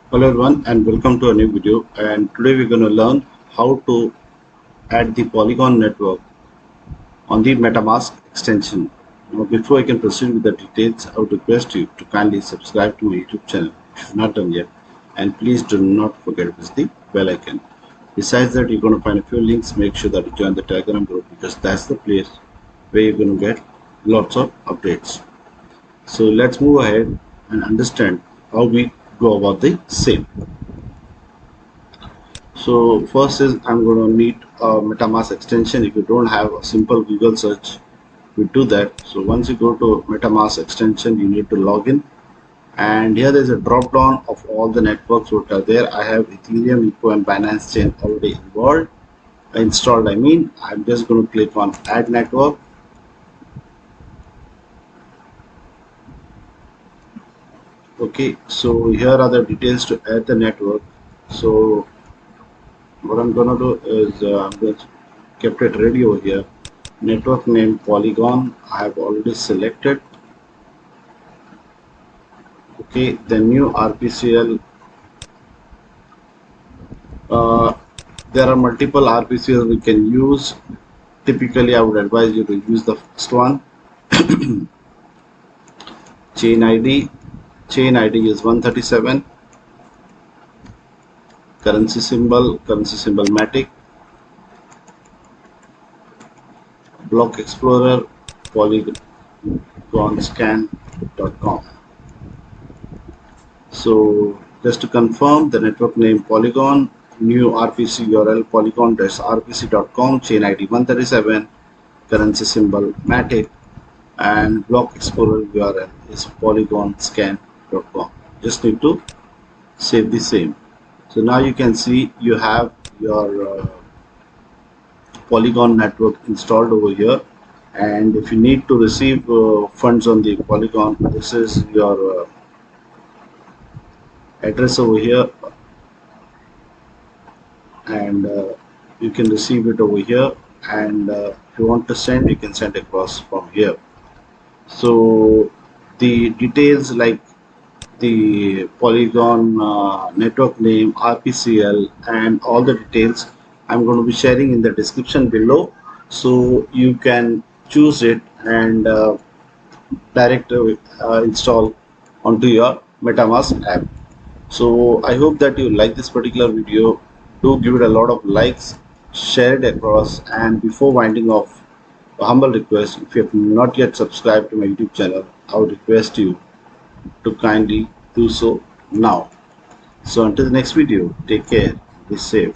Hello everyone and welcome to a new video, and today we're going to learn how to add the Polygon network on the MetaMask extension. Now, before I can proceed with the details, I would request you to kindly subscribe to my YouTube channel if you've not done yet, and please do not forget to press the bell icon. Besides that, you're going to find a few links. Make sure that you join the Telegram group because that's the place where you're going to get lots of updates. So let's move ahead and understand how we go about the same. So first is I'm going to need a MetaMask extension. If you don't have a simple Google search, we do that. So once you go to MetaMask extension, you need to log in, and here there's a drop down of all the networks that are there. I have Ethereum, Eco, and Binance Chain already involved installed. I'm just going to click on Add Network. Okay, so here are the details to add the network. So what I'm gonna do is I'm going to kept it ready over here. Network name Polygon I have already selected. Okay, the new RPCL, there are multiple RPCL we can use. Typically I would advise you to use the first one. chain ID is 137. Currency symbol Matic. Block Explorer polygonscan.com. So just to confirm, the network name Polygon, new RPC URL polygon-rpc.com, chain ID 137, currency symbol Matic, and block explorer URL is polygonscan.com. Just need to save the same. So now you can see you have your Polygon network installed over here, and if you need to receive funds on the Polygon, this is your address over here, and you can receive it over here, and if you want to send, you can send across from here. So the details like the Polygon network name, RPCL, and all the details I'm going to be sharing in the description below, so you can choose it and direct install onto your MetaMask app. So I hope that you like this particular video. Do give it a lot of likes, share it across, and before winding off, a humble request: if you have not yet subscribed to my YouTube channel, I would request you to kindly do so now. So until the next video, take care, be safe.